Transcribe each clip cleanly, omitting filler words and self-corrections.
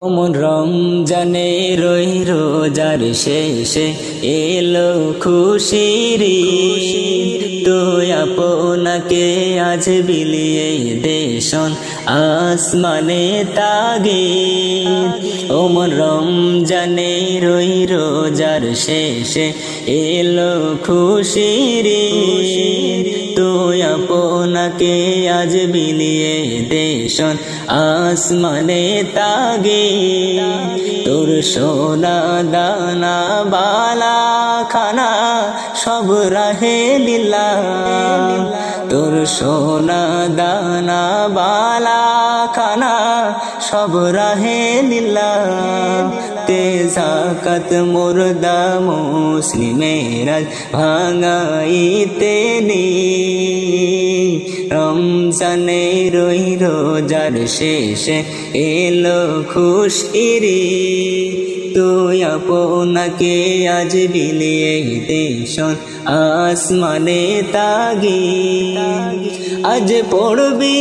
ওমন রমজানে রই রোজার শেষে এলো খুশির ঈদ, তুই আপনাকে আজ বিলিয়ে দেশন আসমানে তাগিদ। ওমন রমজানে রই রোজার শেষে এলো খুশির ঈদ, তুই আপনাকে আজ বিলিয়ে দেশন আসমানে তাগিদ। তোর সোনা দানা বালা খানা সব রাহে দিলাম, তোর সোনা দানা বালা খানা সব রাহে দিলাম। তে যাকাত মুর্দা মুসলিমেরা ভাঙাইতে নি, রমজানে রই রোজার শেষে এলো খুশির ঈদ, তুই আপনাকে আজ বিলিয়ে দেশন আসমানে তাগিদ। আজ পড়বি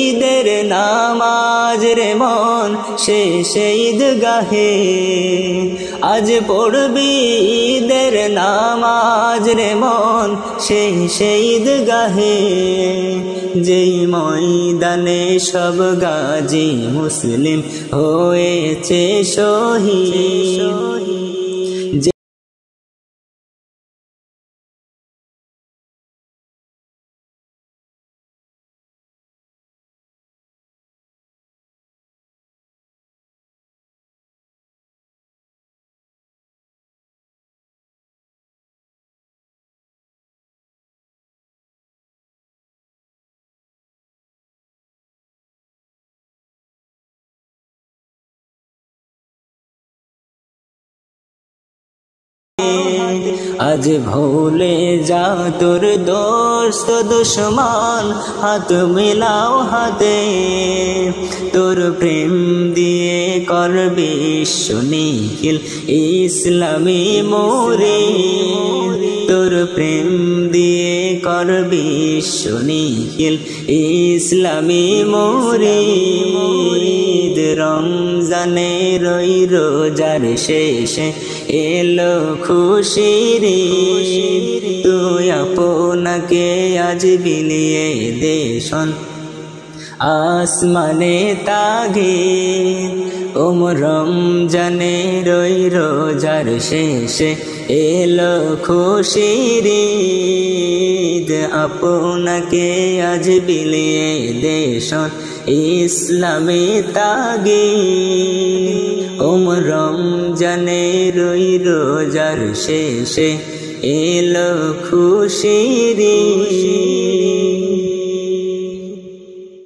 ঈদের নামাজ রে মন শেষে ঈদগাহে, আজ পড়বি ঈদের নামাজ রে মন শেষে ঈদগাহে। যেই ময়দানে সব গাজী মুসলিম হয়েছে শহীদ, আজ ভুলে যা তোর দোস্ত দুশ্মন, হাত মিলাও হাতে, তোর প্রেম দিয়ে করবি সুনিখিল ইসলামী মোরে, তোর প্রেম দিয়ে করবি সুনিখিল ইসলামী মোরে। রমজানে রই রোজার শেষে এলো খুশির ঈদ, তুই আপনাকে আজ বিলিয়ে দেশন আসমানে তাগিদ। ওম রমজানে রই রোজার শেষে এলো খুশির ঈদ, আপনাকে আজ বিলিয়ে দেশন ইসলামে তাগিদ। ওম রমজানে রই রোজার শেষে এলো খুশির ঈদ।